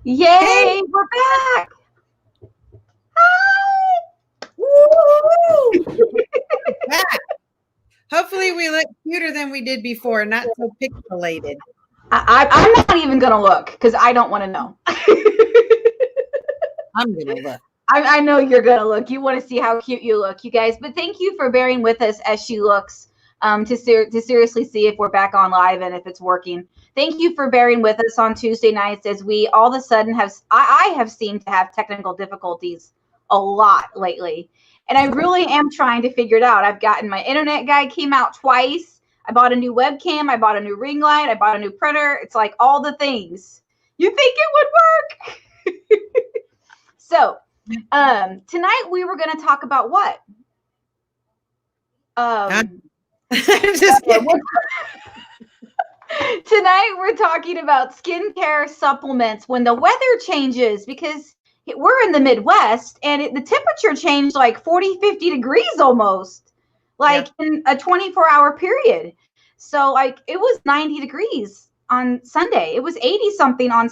Yay, we're back. Hi. Woo! Back. Hopefully we look cuter than we did before, not so pixelated. I'm not even going to look because I don't want to know. I'm going to look. I know you're going to look. You want to see how cute you look, you guys. But thank you for bearing with us as she looks to seriously see if we're back on live and if it's working. Thank you for bearing with us on Tuesday nights as we all of a sudden I have seemed to have technical difficulties a lot lately. And I really am trying to figure it out. I've gotten my internet guy came out twice. I bought a new webcam. I bought a new ring light. I bought a new printer. It's like all the things. You think it would work? So tonight we were going to talk about what? I'm just kidding. Tonight we're talking about skincare supplements when the weather changes, because we're in the Midwest and the temperature changed like 40, 50 degrees almost, like in a 24-hour period. So like it was 90 degrees on Sunday. It was 80 something on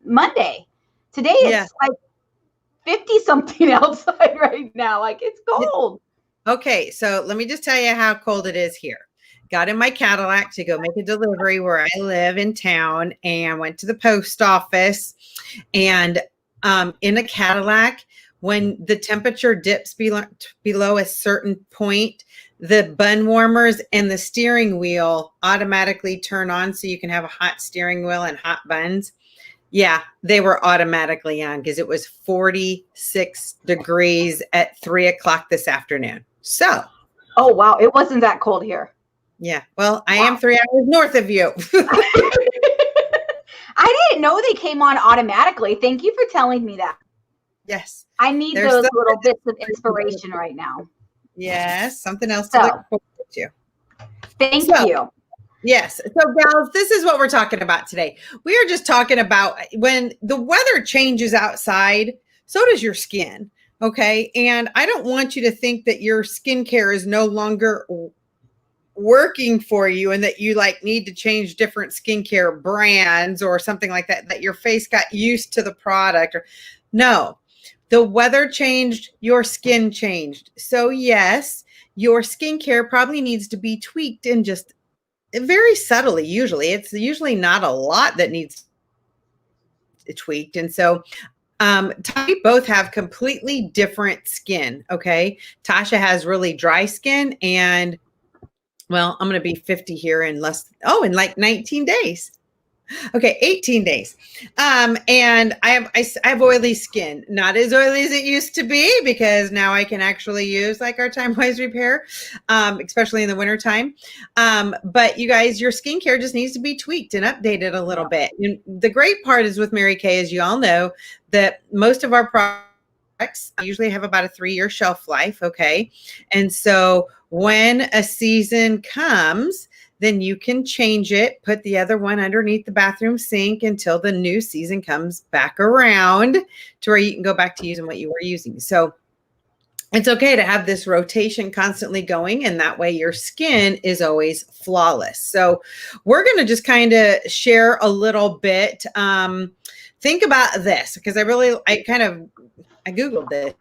Monday. Today it's like 50 something outside right now. Like it's cold. Okay, so let me just tell you how cold it is here. Got in my Cadillac to go make a delivery where I live in town and went to the post office. And in a Cadillac, when the temperature dips below a certain point, the bun warmers and the steering wheel automatically turn on so you can have a hot steering wheel and hot buns. Yeah, they were automatically on because it was 46 degrees at 3 o'clock this afternoon. So. Oh, wow. It wasn't that cold here. Yeah. Well, I am 3 hours north of you. I didn't know they came on automatically. Thank you for telling me that. Yes. I need those little bits of inspiration right now. Yes. Something else to look forward to. Thank you. Yes. So, gals, this is what we're talking about today. We are just talking about when the weather changes outside, so does your skin. Okay. And I don't want you to think that your skincare is no longer working for you and that you like need to change different skincare brands or something like that your face got used to the product. No, the weather changed, your skin changed. So yes, your skincare probably needs to be tweaked and just very subtly. It's usually not a lot that needs tweaked. And so we both have completely different skin. Okay. Tasha has really dry skin, and well, I'm going to be 50 here in in like 19 days. Okay, 18 days. And I have oily skin, not as oily as it used to be, because now I can actually use like our Time Wise Repair, especially in the wintertime. But you guys, your skincare just needs to be tweaked and updated a little bit. And the great part is with Mary Kay, as you all know, that most of our products usually have about a 3-year shelf life. Okay. And so when a season comes, then you can change it, put the other one underneath the bathroom sink until the new season comes back around to where you can go back to using what you were using. So it's okay to have this rotation constantly going, and that way your skin is always flawless. So we're going to just kind of share a little bit. Think about this, because I Googled this.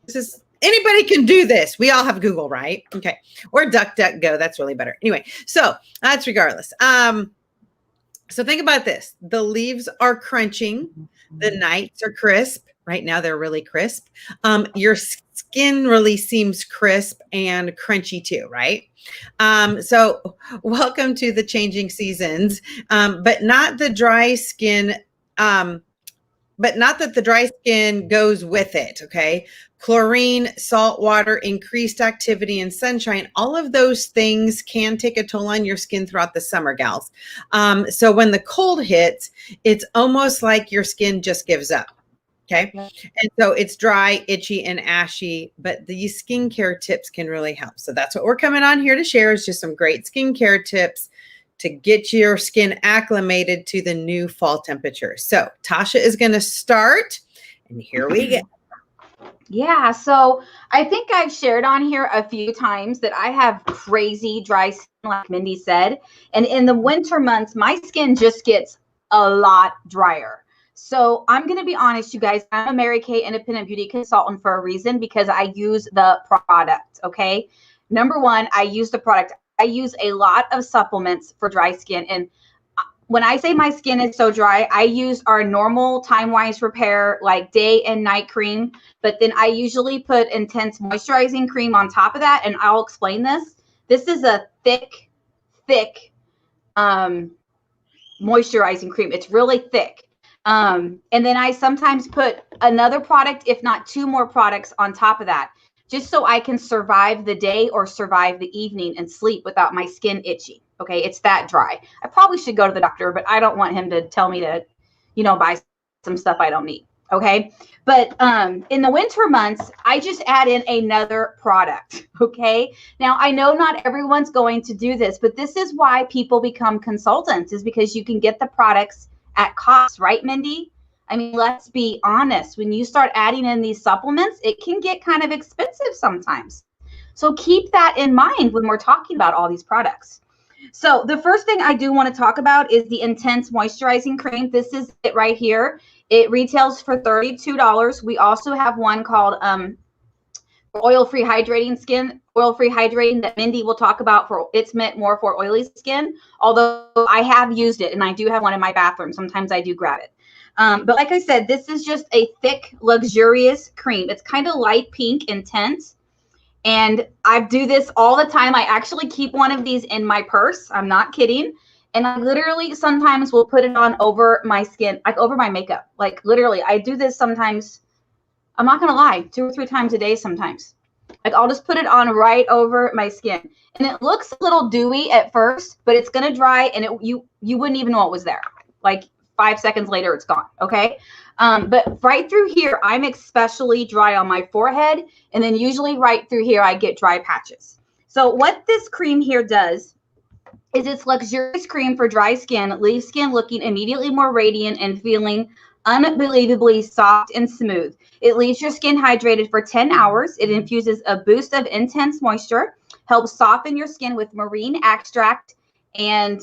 This is, anybody can do this. We all have Google, right? Okay. Or DuckDuckGo. That's really better. Anyway, so that's regardless. So think about this. The leaves are crunching. The nights are crisp. Right now, they're really crisp. Your skin really seems crisp and crunchy too, right? So welcome to the changing seasons, but not the dry skin. But not that the dry skin goes with it, okay? Chlorine, salt water, increased activity, and sunshine, all of those things can take a toll on your skin throughout the summer, gals. So when the cold hits, it's almost like your skin just gives up, okay? And so it's dry, itchy, and ashy, but these skincare tips can really help. So that's what we're coming on here to share, is just some great skincare tips to get your skin acclimated to the new fall temperature. So Tasha is going to start, and here we go. Yeah, so I think I've shared on here a few times that I have crazy dry skin, like Mindy said. And in the winter months, my skin just gets a lot drier. So I'm going to be honest, you guys, I'm a Mary Kay independent beauty consultant for a reason, because I use the product. Okay. Number one, I use the product. I use a lot of supplements for dry skin. And when I say my skin is so dry, I use our normal time-wise repair, like day and night cream. But then I usually put intense moisturizing cream on top of that. And I'll explain this. This is a thick moisturizing cream. It's really thick. And then I sometimes put another product, if not two more products on top of that, just so I can survive the day or survive the evening and sleep without my skin itchy. Okay, it's that dry. I probably should go to the doctor, but I don't want him to tell me to, buy some stuff I don't need. Okay, but in the winter months, I just add in another product. Okay, now I know not everyone's going to do this, but this is why people become consultants, is because you can get the products at cost, right, Mindy? I mean, let's be honest. When you start adding in these supplements, it can get kind of expensive sometimes. So keep that in mind when we're talking about all these products. So the first thing I do want to talk about is the Intense Moisturizing Cream. This is it right here. It retails for $32. We also have one called Oil-Free Hydrating Skin. Oil-Free Hydrating that Mindy will talk about. It's meant more for oily skin, although I have used it, and I do have one in my bathroom. Sometimes I do grab it. But like I said, this is just a thick, luxurious cream. It's kind of light pink, intense. And I do this all the time. I actually keep one of these in my purse. I'm not kidding. And I literally sometimes will put it on over my skin, like over my makeup. Like literally, I do this sometimes. I'm not going to lie, 2 or 3 times a day sometimes. Like I'll just put it on right over my skin. And it looks a little dewy at first, but it's going to dry and you wouldn't even know it was there. Like 5 seconds later, it's gone. Okay. But right through here, I'm especially dry on my forehead. And then usually right through here, I get dry patches. So what this cream here does is it's luxurious cream for dry skin, leaves skin looking immediately more radiant and feeling unbelievably soft and smooth. It leaves your skin hydrated for 10 hours. It infuses a boost of intense moisture, helps soften your skin with marine extract and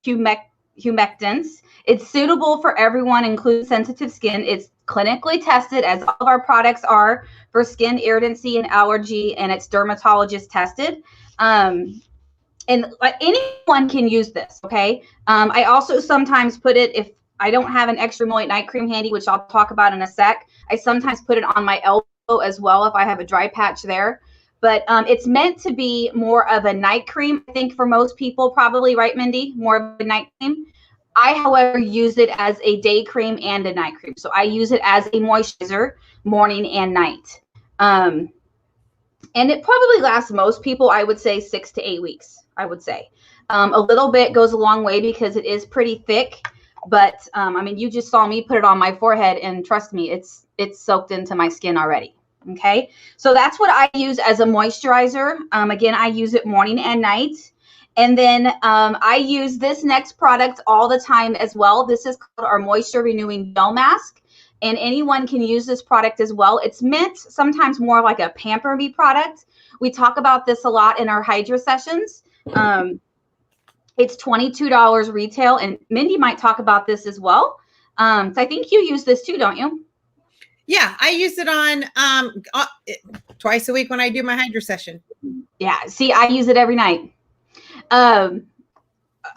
humectants. It's suitable for everyone, including sensitive skin. It's clinically tested, as all of our products are, for skin irritancy and allergy, and it's dermatologist tested. And anyone can use this, okay? I also sometimes put it, if I don't have an extra moist night cream handy, which I'll talk about in a sec, I sometimes put it on my elbow as well if I have a dry patch there. But it's meant to be more of a night cream, I think, for most people, probably, right, Mindy? More of a night cream. I, however, use it as a day cream and a night cream. So I use it as a moisturizer morning and night. And it probably lasts most people, I would say, 6 to 8 weeks, I would say. A little bit goes a long way because it is pretty thick. But, I mean, you just saw me put it on my forehead, and trust me, it's soaked into my skin already. Okay, so that's what I use as a moisturizer. Again, I use it morning and night. And then I use this next product all the time as well. This is called our Moisture Renewing Gel Mask. And anyone can use this product as well. It's meant sometimes more like a Pamper Me product. We talk about this a lot in our Hydra sessions. It's $22 retail. And Mindy might talk about this as well. So I think you use this too, don't you? Yeah, I use it on twice a week when I do my Hydra session. Yeah, see, I use it every night. I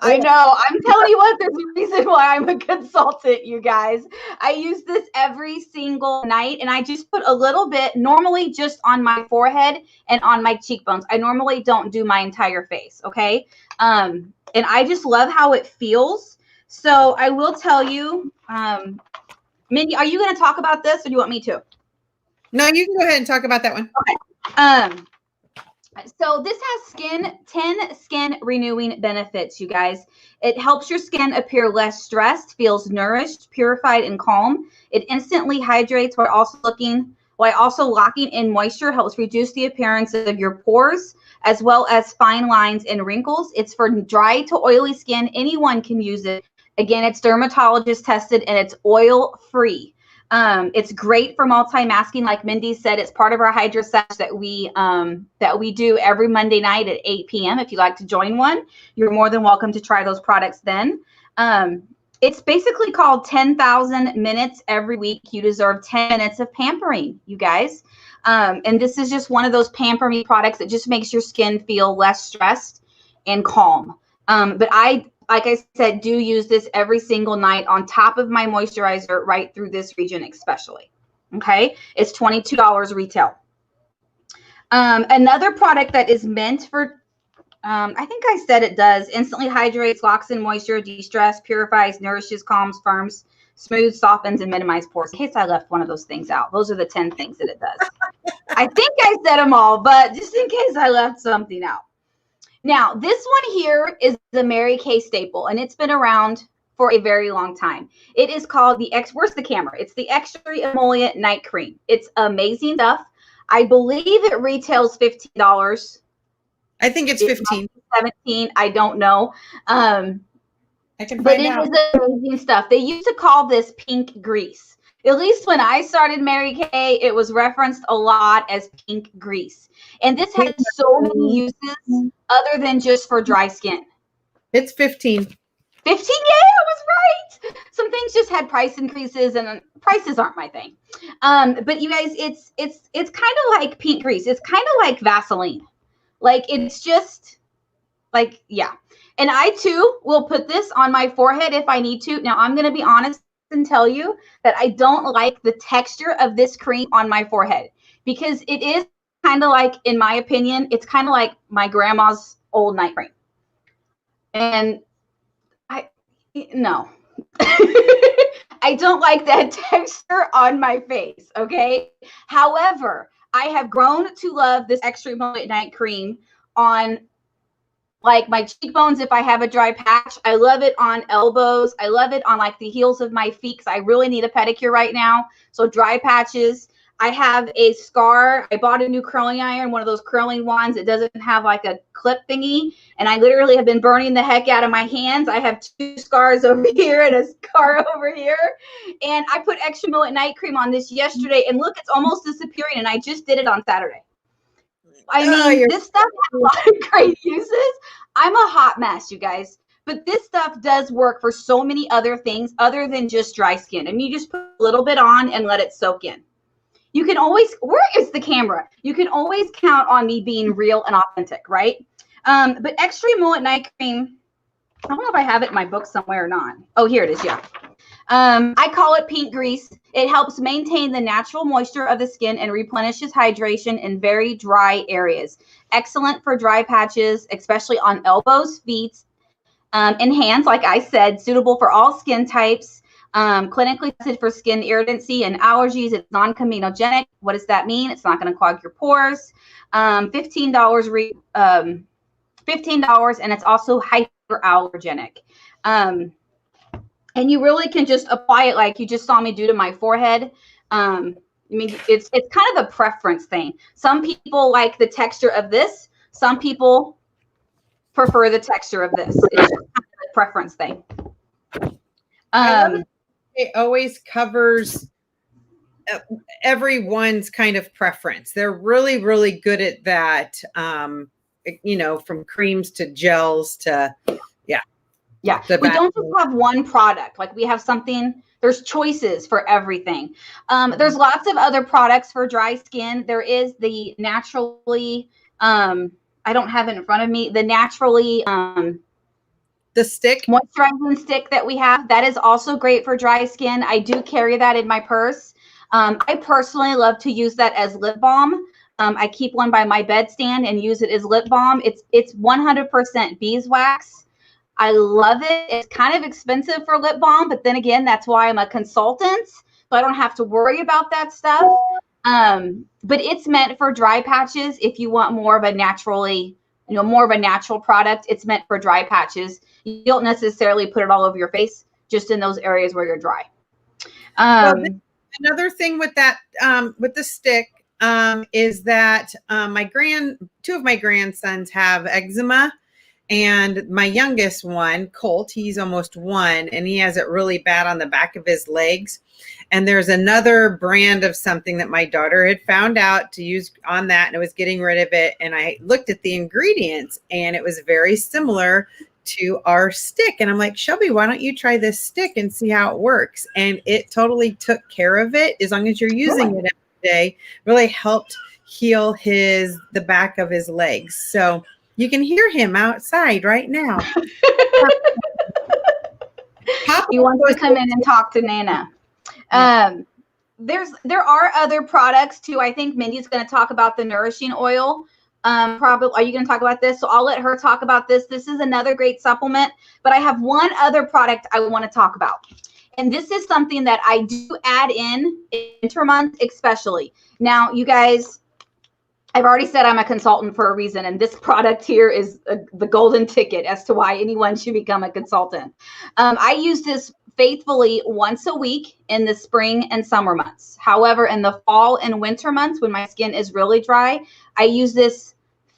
know. I'm telling you what, there's a reason why I'm a consultant, you guys. I use this every single night, and I just put a little bit, normally just on my forehead and on my cheekbones. I normally don't do my entire face, okay? And I just love how it feels. So I will tell you, Mindy, are you going to talk about this, or do you want me to? No, you can go ahead and talk about that one. Okay. So this has 10 skin renewing benefits, you guys. It helps your skin appear less stressed, feels nourished, purified, and calm. It instantly hydrates while also locking in moisture, helps reduce the appearance of your pores, as well as fine lines and wrinkles. It's for dry to oily skin. Anyone can use it. Again, it's dermatologist tested, and it's oil free. It's great for multi-masking. Like Mindy said, it's part of our Hydra session that we do every Monday night at 8 p.m. If you'd like to join one, you're more than welcome to try those products then. It's basically called 10,000 minutes every week. You deserve 10 minutes of pampering, you guys. And this is just one of those pamper me products that just makes your skin feel less stressed and calm. But I, like I said, do use this every single night on top of my moisturizer right through this region especially. Okay, it's $22 retail. Another product that is meant for, I think I said it does, instantly hydrates, locks in moisture, de-stress, purifies, nourishes, calms, firms, smooths, softens, and minimizes pores. In case I left one of those things out. Those are the 10 things that it does. I think I said them all, but just in case I left something out. Now, this one here is the Mary Kay staple, and it's been around for a very long time. It is called the where's the camera? It's the Extra Emollient Night Cream. It's amazing stuff. I believe it retails $15. I think it's 15. 17. I don't know. I can but find it out. is amazing stuff. They used to call this pink grease. At least when I started Mary Kay, it was referenced a lot as pink grease. And this has so many uses other than just for dry skin. It's 15. 15? Yeah, I was right. Some things just had price increases, and prices aren't my thing. But you guys, it's kind of like pink grease. It's kind of like Vaseline. Like, it's just like, yeah. And I too will put this on my forehead if I need to. Now, I'm going to be honest and tell you that I don't like the texture of this cream on my forehead, because it is kind of like, in my opinion, it's kind of like my grandma's old night cream. And no. I don't like that texture on my face, okay? However, I have grown to love this Extra Emollient Night Cream on like my cheekbones if I have a dry patch. I love it on elbows. I love it on like the heels of my feet because I really need a pedicure right now. So dry patches. I have a scar. I bought a new curling iron, one of those curling ones. It doesn't have like a clip thingy. And I literally have been burning the heck out of my hands. I have 2 scars over here and a scar over here. And I put Extra Emollient Night Cream on this yesterday. And look, it's almost disappearing. And I just did it on Saturday. I mean, this stuff has a lot of great uses. I'm a hot mess, you guys. But this stuff does work for so many other things other than just dry skin. I mean, you just put a little bit on and let it soak in. You can always, where is the camera? You can always count on me being real and authentic, right? But Extra Emollient Night Cream, I don't know if I have it in my book somewhere or not. Oh, here it is, yeah. I call it pink grease. It helps maintain the natural moisture of the skin and replenishes hydration in very dry areas. Excellent for dry patches, especially on elbows, feet, and hands, like I said. Suitable for all skin types. Clinically tested for skin irritancy and allergies. It's non-comedogenic. What does that mean? It's not going to clog your pores. $15 $15, and it's also hyperallergenic. And you really can just apply it like you just saw me do to my forehead. I mean, it's kind of a preference thing. Some people like the texture of this. Some people prefer the texture of this. It's just kind of a preference thing. It always covers everyone's kind of preference. They're really, really good at that. You know, from creams to gels to, yeah. We don't just have one product. Like, we have something, there's choices for everything. There's lots of other products for dry skin. There is the naturally, I don't have it in front of me, the naturally, the stick, moisturizing stick that we have, that is also great for dry skin. I do carry that in my purse. I personally love to use that as lip balm. I keep one by my bedstand and use it as lip balm. It's 100% beeswax. I love it. It's kind of expensive for lip balm, but then again, that's why I'm a consultant, so I don't have to worry about that stuff. But it's meant for dry patches. If you want more of a naturally, more of a natural product, it's meant for dry patches. You don't necessarily put it all over your face, just in those areas where you're dry. Another thing with that, with the stick, is that two of my grandsons have eczema, and my youngest one, Colt, he's almost 1, and he has it really bad on the back of his legs. And there's another brand of something that my daughter had found out to use on that, and it was getting rid of it. And I looked at the ingredients, and it was very similar to our stick. And I'm like, Shelby, why don't you try this stick and see how it works? And it totally took care of it. As long as you're using it every day, really helped heal the back of his legs. So you can hear him outside right now. He wants to come in and talk to Nana. There are other products too. I think Mindy's going to talk about the nourishing oil. Probably, are you going to talk about this? So I'll let her talk about this. This is another great supplement, but I have one other product I want to talk about. And this is something that I do add in winter months, especially. Now, you guys, I've already said I'm a consultant for a reason, and this product here is the golden ticket as to why anyone should become a consultant. I use this faithfully once a week in the spring and summer months. However, in the fall and winter months, when my skin is really dry, I use this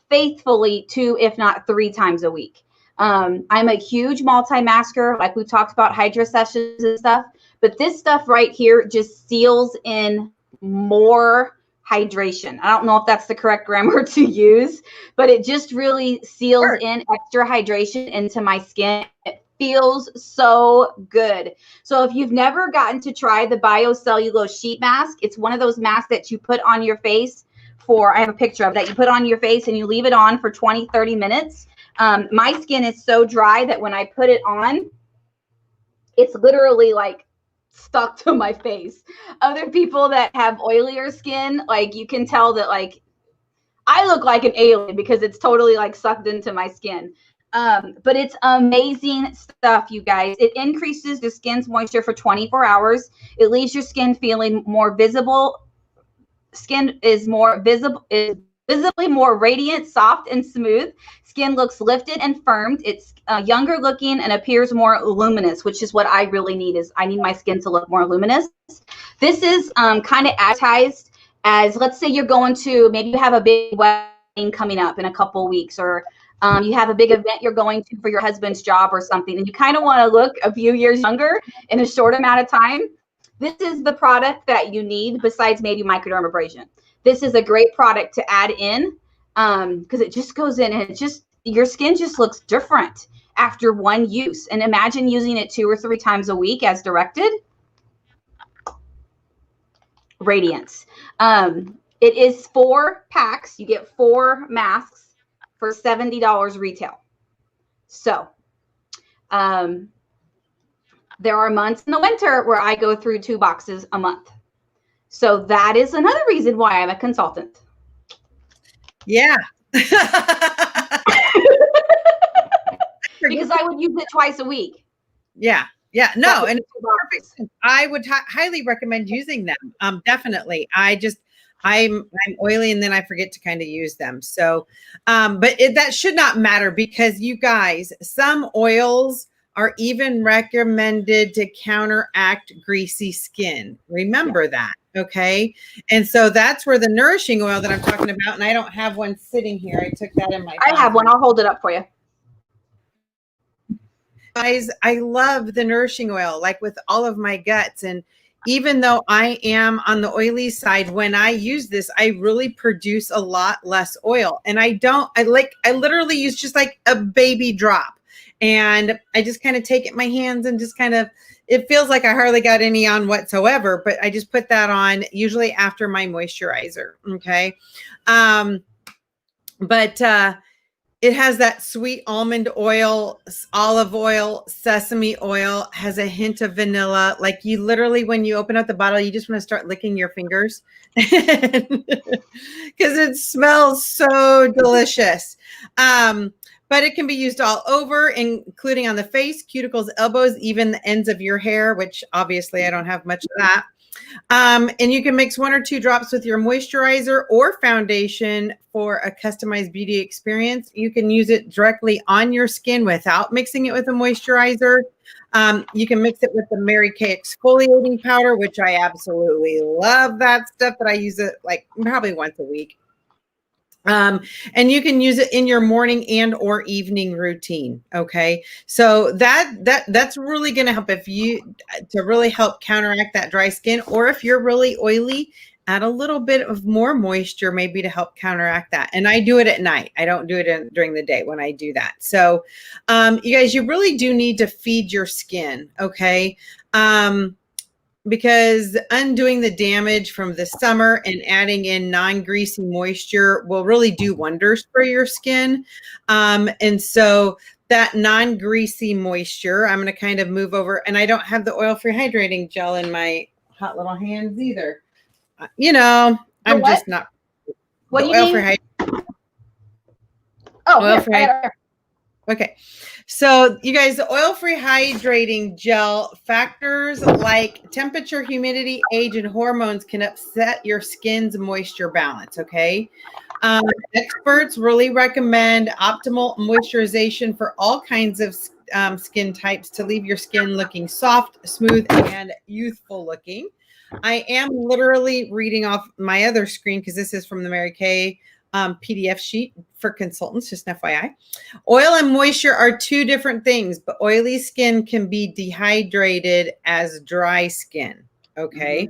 faithfully 2, if not 3 times a week. I'm a huge multi-masker, like we've talked about hydro sessions and stuff, but this stuff right here just seals in more hydration. I don't know if that's the correct grammar to use, but it just really seals in extra hydration into my skin. It feels so good. So if you've never gotten to try the biocellulose sheet mask, it's one of those masks that you put on your face I have a picture of that you put on your face and you leave it on for 20, 30 minutes. My skin is so dry that when I put it on, it's literally like stuck to my face. Other people that have oilier skin, like you can tell that like I look like an alien because it's totally like sucked into my skin. But it's amazing stuff, you guys. It increases the skin's moisture for 24 hours. It leaves your skin feeling more visible. Skin is visibly more radiant, soft, and smooth. Skin looks lifted and firmed. It's younger looking and appears more luminous, which is what I really need. I need my skin to look more luminous. This is kind of advertised as, let's say you're going to, maybe you have a big wedding coming up in a couple of weeks, or you have a big event you're going to for your husband's job or something, and you kind of want to look a few years younger in a short amount of time. This is the product that you need besides maybe microdermabrasion. This is a great product to add in because it just goes in and your skin just looks different after one use. And imagine using it 2 or 3 times a week as directed. Radiance. It is 4 packs. You get 4 masks for $70 retail. So, there are months in the winter where I go through 2 boxes a month. So that is another reason why I'm a consultant. Yeah. Because I would use it twice a week. Yeah. Yeah. No, and it's perfect. I would highly recommend using them. Definitely. I'm oily and then I forget to kind of use them. So, but that should not matter because you guys, some oils are even recommended to counteract greasy skin. Remember that, okay? And so that's where the nourishing oil that I'm talking about, and I don't have one sitting here. I took that in my I have one. I'll hold it up for you. Guys, I love the nourishing oil, like with all of my guts. And even though I am on the oily side, when I use this, I really produce a lot less oil. And I literally use just like a baby drop. And I just kind of take it in my hands and just kind of, it feels like I hardly got any on whatsoever, but I just put that on usually after my moisturizer. Okay. But it has that sweet almond oil, olive oil, sesame oil, has a hint of vanilla. Like you literally, when you open up the bottle, you just want to start licking your fingers because it smells so delicious. But it can be used all over, including on the face, cuticles, elbows, even the ends of your hair, which obviously I don't have much of that. And you can mix 1 or 2 drops with your moisturizer or foundation for a customized beauty experience. You can use it directly on your skin without mixing it with a moisturizer. You can mix it with the Mary Kay exfoliating powder, which I absolutely love that stuff, that I use it like probably once a week. And you can use it in your morning and or evening routine. Okay. So that's really going to help to really help counteract that dry skin, or if you're really oily add a little bit of more moisture maybe to help counteract that. And I do it at night. I don't do it during the day when I do that. So you guys, you really do need to feed your skin, okay? Because undoing the damage from the summer and adding in non-greasy moisture will really do wonders for your skin. And so that non-greasy moisture, I'm going to kind of move over, and I don't have the oil-free hydrating gel in my hot little hands either. I'm just not. What do you mean? Oil-free. Okay. So you guys, the oil-free hydrating gel, factors like temperature, humidity, age, and hormones can upset your skin's moisture balance. Okay. Experts really recommend optimal moisturization for all kinds of skin types to leave your skin looking soft, smooth, and youthful looking. I am literally reading off my other screen because this is from the Mary Kay PDF sheet for consultants, just an FYI. Oil and moisture are two different things, but oily skin can be dehydrated as dry skin. Okay.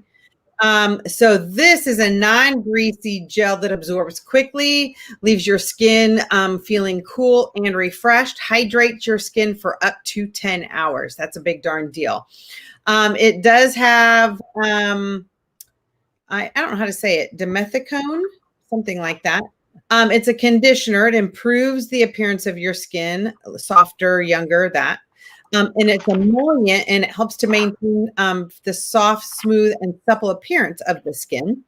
So this is a non-greasy gel that absorbs quickly, leaves your skin feeling cool and refreshed, hydrates your skin for up to 10 hours. That's a big darn deal. It does have, I don't know how to say it, dimethicone, something like that. It's a conditioner. It improves the appearance of your skin, softer, younger, that. And it's emollient, and it helps to maintain the soft, smooth, and supple appearance of the skin.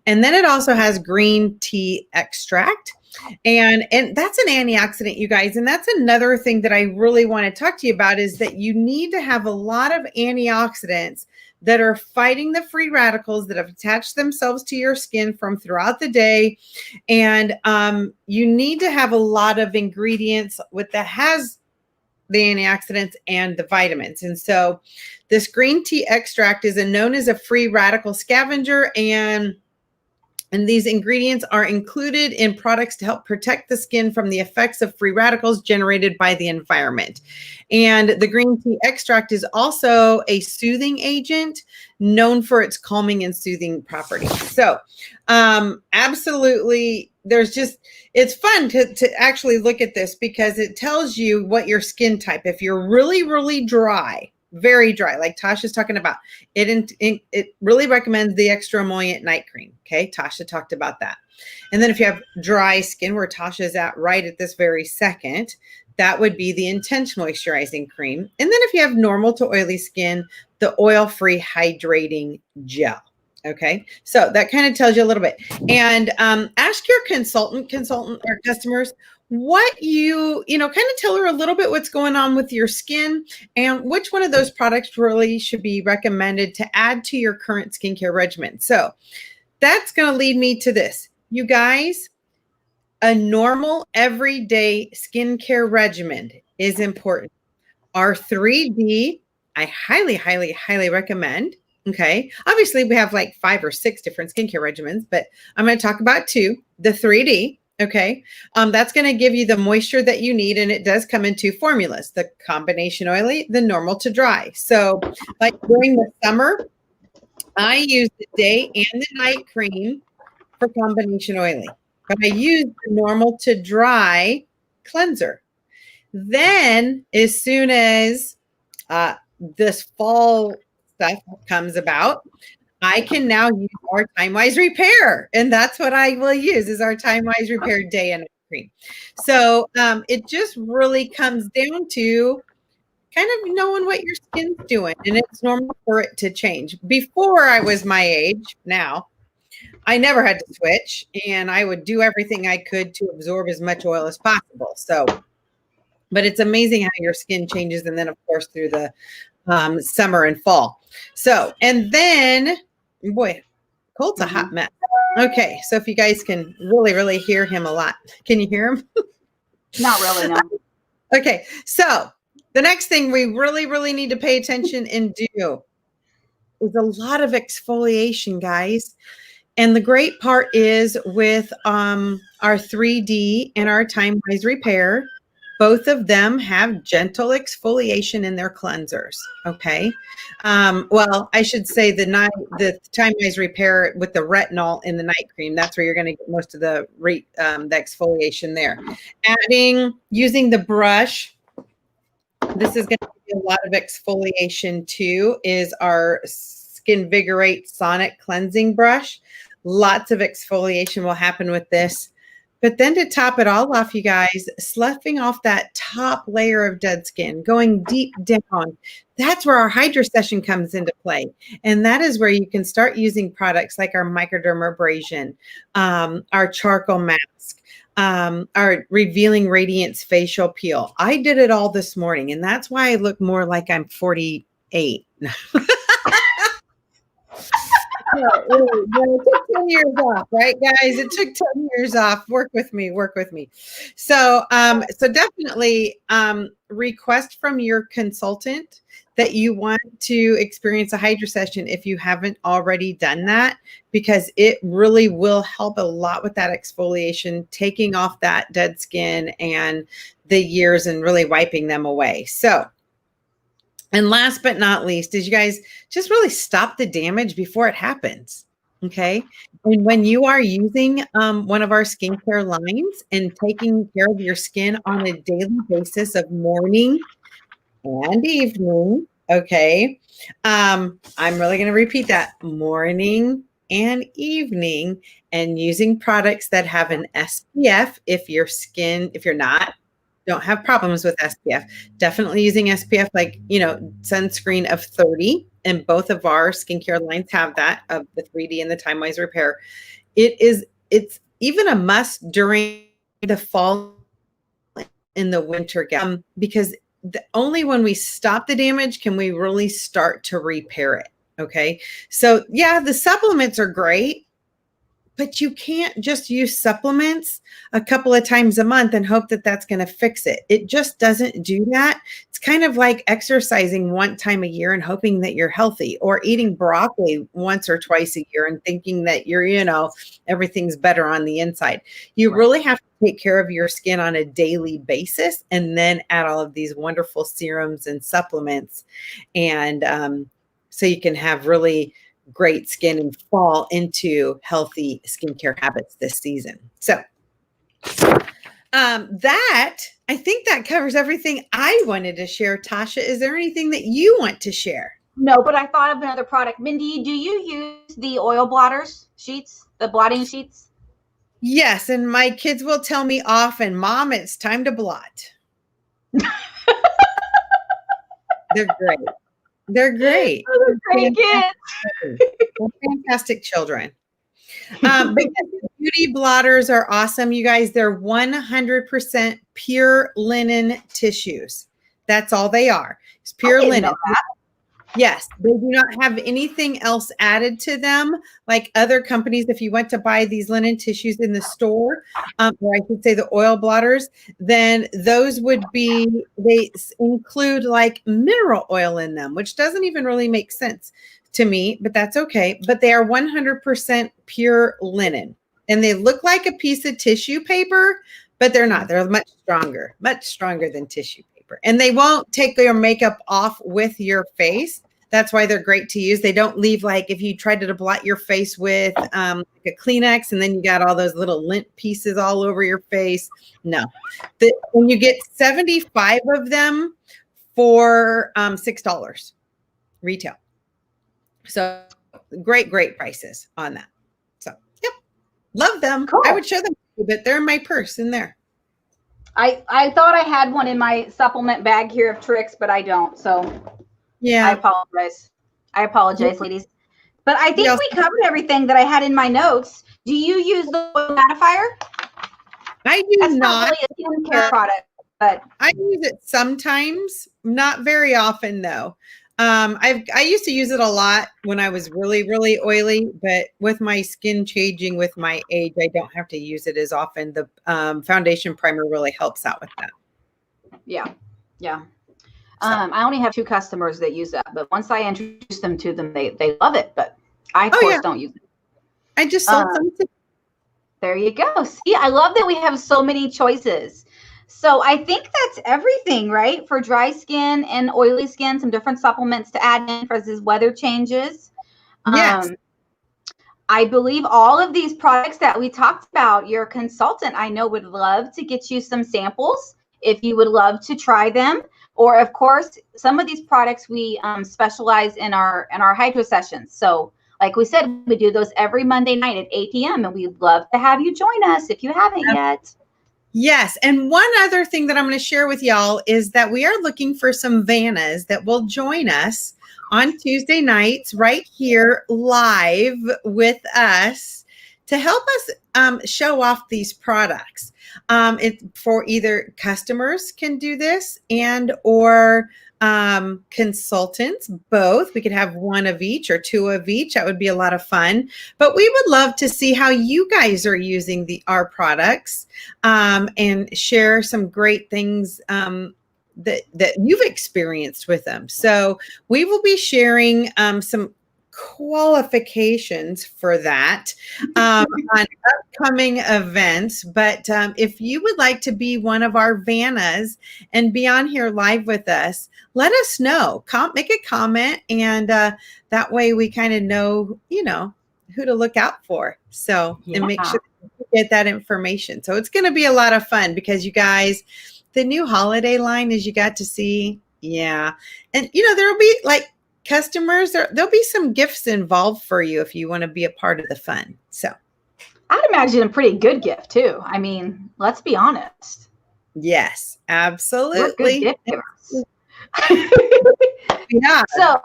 And then it also has green tea extract. And that's an antioxidant, you guys. And that's another thing that I really want to talk to you about, is that you need to have a lot of antioxidants that are fighting the free radicals that have attached themselves to your skin from throughout the day. And you need to have a lot of ingredients that has the antioxidants and the vitamins. And so this green tea extract is known as a free radical scavenger, and these ingredients are included in products to help protect the skin from the effects of free radicals generated by the environment. And the green tea extract is also a soothing agent known for its calming and soothing properties. So absolutely, it's fun to actually look at this because it tells you what your skin type. If you're really, really dry, very dry, like Tasha's talking about, it really recommends the extra emollient night cream. Okay, Tasha talked about that. And then if you have dry skin, where Tasha's at right at this very second, that would be the Intense Moisturizing Cream. And then if you have normal to oily skin, the oil-free hydrating gel. Okay, so that kind of tells you a little bit. And ask your consultant or customers what kind of tell her a little bit what's going on with your skin and which one of those products really should be recommended to add to your current skincare regimen. So that's going to lead me to this. You guys, a normal everyday skincare regimen is important. Our 3D, I highly, highly, highly recommend. Okay. Obviously, we have like 5 or 6 different skincare regimens, but I'm going to talk about 2, the 3D. Okay. That's going to give you the moisture that you need. And it does come in 2 formulas, the combination oily, the normal to dry. So like during the summer, I use the day and the night cream for combination oily, but I use the normal to dry cleanser. Then as soon as this fall stuff comes about, I can now use our Time Wise Repair. And that's what I will use, is our Time Wise Repair day and night cream. So it just really comes down to kind of knowing what your skin's doing. And it's normal for it to change. Before I was my age, now, I never had to switch. And I would do everything I could to absorb as much oil as possible. So, but it's amazing how your skin changes. And then, of course, through the summer and fall. So, and then, boy, Colt's a hot mess. Okay, so if you guys can really, really hear him a lot. Can you hear him? Not really, no. Okay, so the next thing we really, really need to pay attention and do is a lot of exfoliation, guys. And the great part is with our 3D and our Time Wise Repair, Both of them have gentle exfoliation in their cleansers. Okay. Well, I should say the Time Wise Repair with the retinol in the night cream. That's where you're going to get most of the exfoliation there. Using the brush. This is going to be a lot of exfoliation too, is our Skinvigorate Sonic Cleansing Brush. Lots of exfoliation will happen with this. But then to top it all off, you guys, sloughing off that top layer of dead skin, going deep down, that's where our Hydra Session comes into play. And that is where you can start using products like our microdermabrasion, our charcoal mask, our Revealing Radiance facial peel. I did it all this morning, and that's why I look more like I'm 48. It took 10 years off, right, guys? It took 10 years off. Work with me. So definitely request from your consultant that you want to experience a Hydra Session if you haven't already done that, because it really will help a lot with that exfoliation, taking off that dead skin and the years and really wiping them away. So, and last but not least is you guys just really stop the damage before it happens. Okay. And when you are using one of our skincare lines and taking care of your skin on a daily basis of morning and evening. Okay. I'm really going to repeat that, morning and evening, and using products that have an SPF. If you're don't have problems with SPF, definitely using SPF, like, sunscreen of 30. And both of our skincare lines have that, of the 3D and the Time Wise Repair. It's even a must during the fall in the winter, because only when we stop the damage can we really start to repair it. Okay. So yeah, the supplements are great, but you can't just use supplements a couple of times a month and hope that that's going to fix it. It just doesn't do that. It's kind of like exercising one time a year and hoping that you're healthy, or eating broccoli once or twice a year and thinking that everything's better on the inside. You really have to take care of your skin on a daily basis, and then add all of these wonderful serums and supplements. And so you can have really great skin and fall into healthy skincare habits this season. So I think that covers everything I wanted to share. Tasha, is there anything that you want to share? No, but I thought of another product. Mindy, do you use the oil blotters sheets, the blotting sheets? Yes, and my kids will tell me often, Mom, it's time to blot. They're great. They're great. They're great kids. They're fantastic children. But the beauty blotters are awesome, you guys. They're 100% pure linen tissues. That's all they are. It's pure linen. Yes, they do not have anything else added to them like other companies. If you went to buy these linen tissues in the store, or I should say the oil blotters, then those they include like mineral oil in them, which doesn't even really make sense to me, but that's okay. But they are 100% pure linen, and they look like a piece of tissue paper, but they're not. They're much stronger than tissue paper. And they won't take your makeup off with your face. That's why they're great to use. They don't leave, like if you tried to blot your face with like a Kleenex and then you got all those little lint pieces all over your face. No. When you get 75 of them for $6 retail. So great prices on that. So, yep. Love them. Cool. I would show them, but they're in my purse in there. I thought I had one in my supplement bag here of tricks, but I don't. So yeah, I apologize, ladies. But I think we covered everything that I had in my notes. Do you use the oil mattifier? I do not. It's not really a skincare product, but I use it sometimes, not very often though. I used to use it a lot when I was really, really oily, but with my skin changing with my age, I don't have to use it as often. The foundation primer really helps out with that. Yeah. I only have 2 customers that use that, but once I introduce them to them, they love it. But I, of course, don't use it. I just sold some. There you go. See, I love that we have so many choices. So I think that's everything, right? For dry skin and oily skin, some different supplements to add in for these weather changes. Yes. I believe all of these products that we talked about, your consultant I know would love to get you some samples if you would love to try them. Or of course, some of these products we specialize in our hydro sessions. So like we said, we do those every Monday night at 8 p.m. and we'd love to have you join us if you haven't yet. Yes. And one other thing that I'm going to share with y'all is that we are looking for some Vannas that will join us on Tuesday nights right here live with us to help us show off these products. It for either customers can do this and or consultants, both. We could have one of each or two of each. That would be a lot of fun. But we would love to see how you guys are using our products and share some great things that you've experienced with them. So we will be sharing some qualifications for that on upcoming events. But if you would like to be one of our Vannas and be on here live with us, let us know. Make a comment, and that way we kind of know, who to look out for. So, and make sure you get that information. So it's going to be a lot of fun because you guys, the new holiday line, as you got to see, yeah. And, there'll be like customers, there'll be some gifts involved for you if you want to be a part of the fun. So I'd imagine a pretty good gift too. I mean, let's be honest. Yes, absolutely. We're good gift givers. Yeah. So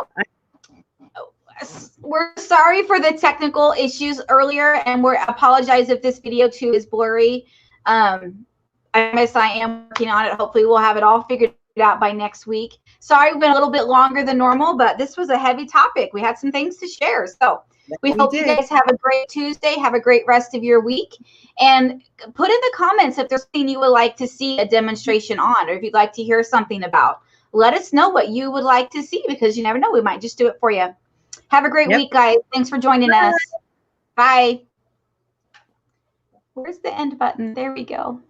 we're sorry for the technical issues earlier, and we apologize if this video too is blurry. I am working on it. Hopefully we'll have it all figured out by next week. Sorry, we've been a little bit longer than normal, but this was a heavy topic. We had some things to share. So we hope you guys have a great Tuesday. Have a great rest of your week. And put in the comments if there's something you would like to see a demonstration on, or if you'd like to hear something about. Let us know what you would like to see, because you never know. We might just do it for you. Have a great week, guys. Thanks for joining us. Bye. Where's the end button? There we go.